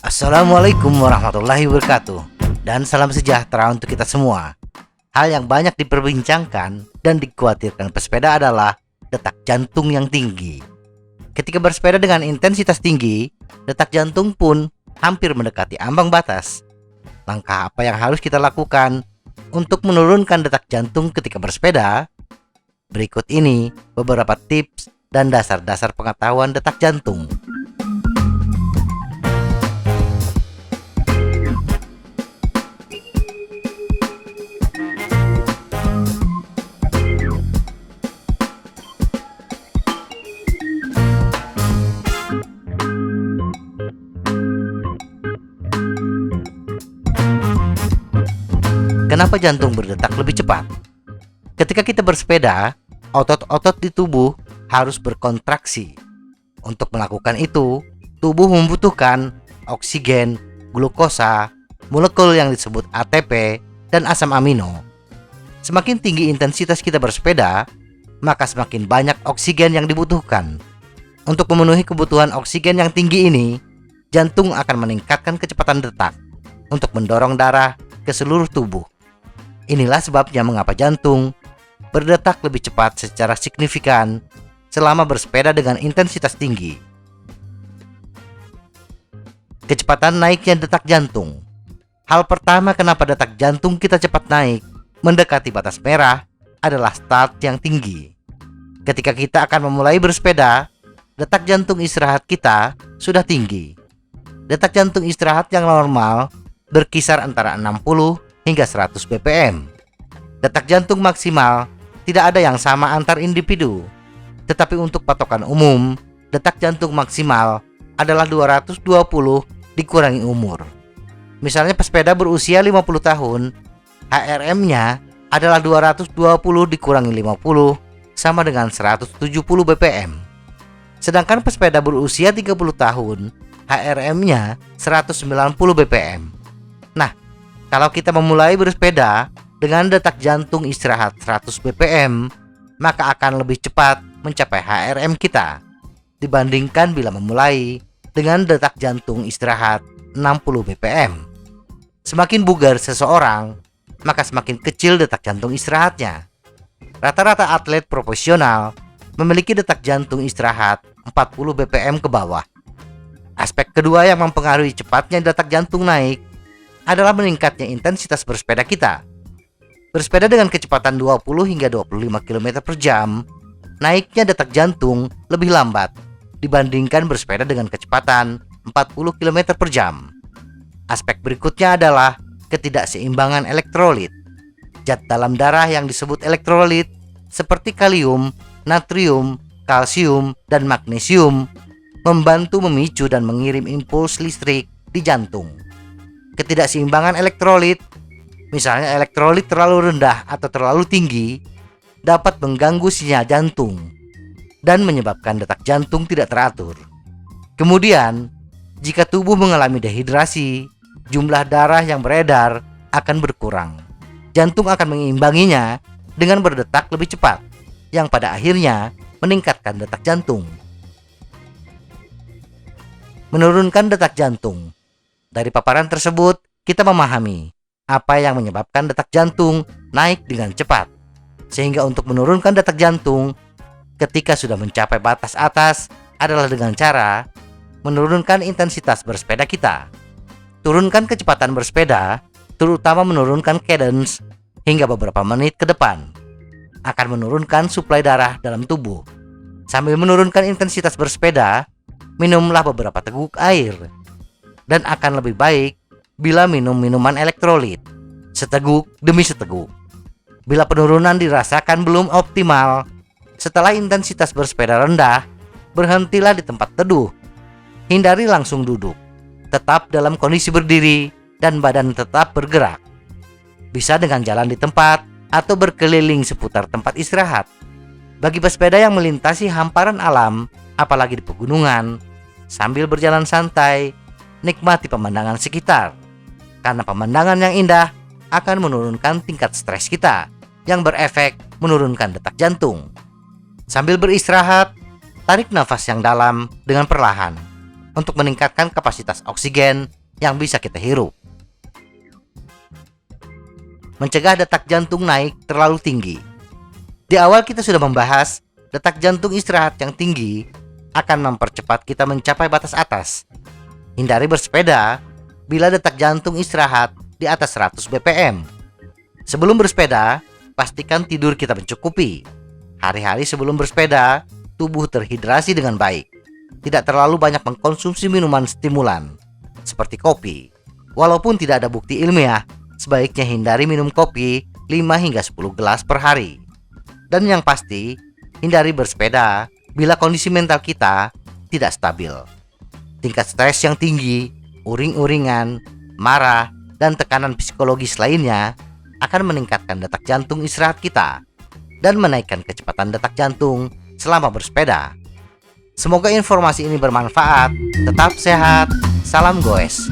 Assalamualaikum warahmatullahi wabarakatuh, dan salam sejahtera untuk kita semua. Hal yang banyak diperbincangkan dan dikhawatirkan pesepeda adalah detak jantung yang tinggi. Ketika bersepeda dengan intensitas tinggi, detak jantung pun hampir mendekati ambang batas. Langkah apa yang harus kita lakukan untuk menurunkan detak jantung ketika bersepeda? Berikut ini beberapa tips dan dasar-dasar pengetahuan detak jantung. Kenapa jantung berdetak lebih cepat? Ketika kita bersepeda, otot-otot di tubuh harus berkontraksi. Untuk melakukan itu, tubuh membutuhkan oksigen, glukosa, molekul yang disebut ATP, dan asam amino. Semakin tinggi intensitas kita bersepeda, maka semakin banyak oksigen yang dibutuhkan. Untuk memenuhi kebutuhan oksigen yang tinggi ini, jantung akan meningkatkan kecepatan detak untuk mendorong darah ke seluruh tubuh. Inilah sebabnya mengapa jantung berdetak lebih cepat secara signifikan selama bersepeda dengan intensitas tinggi. Kecepatan naiknya detak jantung. Hal pertama kenapa detak jantung kita cepat naik mendekati batas merah adalah start yang tinggi. Ketika kita akan memulai bersepeda, detak jantung istirahat kita sudah tinggi. Detak jantung istirahat yang normal berkisar antara 60 hingga 100 bpm. Detak jantung maksimal tidak ada yang sama antar individu. Tetapi untuk patokan umum, detak jantung maksimal adalah 220 dikurangi umur. Misalnya pesepeda berusia 50 tahun, HRM-nya adalah 220 dikurangi 50 sama dengan 170 bpm. Sedangkan pesepeda berusia 30 tahun, HRM-nya 190 bpm. Nah, kalau kita memulai bersepeda dengan detak jantung istirahat 100 bpm, maka akan lebih cepat mencapai HRM kita dibandingkan bila memulai dengan detak jantung istirahat 60 bpm. Semakin bugar seseorang, maka semakin kecil detak jantung istirahatnya. Rata-rata atlet profesional memiliki detak jantung istirahat 40 bpm ke bawah. Aspek kedua yang mempengaruhi cepatnya detak jantung naik adalah meningkatnya intensitas bersepeda kita. Bersepeda dengan kecepatan 20 hingga 25 km per jam, naiknya detak jantung lebih lambat dibandingkan bersepeda dengan kecepatan 40 km per jam. Aspek berikutnya adalah ketidakseimbangan elektrolit. Zat dalam darah yang disebut elektrolit seperti kalium, natrium, kalsium, dan magnesium membantu memicu dan mengirim impuls listrik di jantung. Ketidakseimbangan elektrolit, misalnya elektrolit terlalu rendah atau terlalu tinggi, dapat mengganggu sinyal jantung dan menyebabkan detak jantung tidak teratur. Kemudian, jika tubuh mengalami dehidrasi, jumlah darah yang beredar akan berkurang. Jantung akan mengeimbanginya dengan berdetak lebih cepat, yang pada akhirnya meningkatkan detak jantung. Menurunkan detak jantung. Dari paparan tersebut, kita memahami apa yang menyebabkan detak jantung naik dengan cepat. Sehingga untuk menurunkan detak jantung ketika sudah mencapai batas atas adalah dengan cara menurunkan intensitas bersepeda kita. Turunkan kecepatan bersepeda, terutama menurunkan cadence hingga beberapa menit ke depan, akan menurunkan suplai darah dalam tubuh. Sambil menurunkan intensitas bersepeda, minumlah beberapa teguk air. Dan akan lebih baik bila minum minuman elektrolit, seteguk demi seteguk. Bila penurunan dirasakan belum optimal, setelah intensitas bersepeda rendah, berhentilah di tempat teduh. Hindari langsung duduk. Tetap dalam kondisi berdiri dan badan tetap bergerak. Bisa dengan jalan di tempat atau berkeliling seputar tempat istirahat. Bagi pesepeda yang melintasi hamparan alam, apalagi di pegunungan, sambil berjalan santai, nikmati pemandangan sekitar. Karena pemandangan yang indah akan menurunkan tingkat stres kita, yang berefek menurunkan detak jantung. Sambil beristirahat, tarik nafas yang dalam dengan perlahan untuk meningkatkan kapasitas oksigen yang bisa kita hirup. Mencegah detak jantung naik terlalu tinggi. Di awal kita sudah membahas detak jantung istirahat yang tinggi akan mempercepat kita mencapai batas atas. Hindari bersepeda bila detak jantung istirahat di atas 100 bpm. Sebelum bersepeda, pastikan tidur kita mencukupi. Hari-hari sebelum bersepeda, tubuh terhidrasi dengan baik. Tidak terlalu banyak mengkonsumsi minuman stimulan seperti kopi. Walaupun tidak ada bukti ilmiah, sebaiknya hindari minum kopi 5 hingga 10 gelas per hari. Dan yang pasti, hindari bersepeda bila kondisi mental kita tidak stabil. Tingkat stres yang tinggi, uring-uringan, marah, dan tekanan psikologis lainnya akan meningkatkan detak jantung istirahat kita dan menaikkan kecepatan detak jantung selama bersepeda. Semoga informasi ini bermanfaat. Tetap sehat. Salam goes.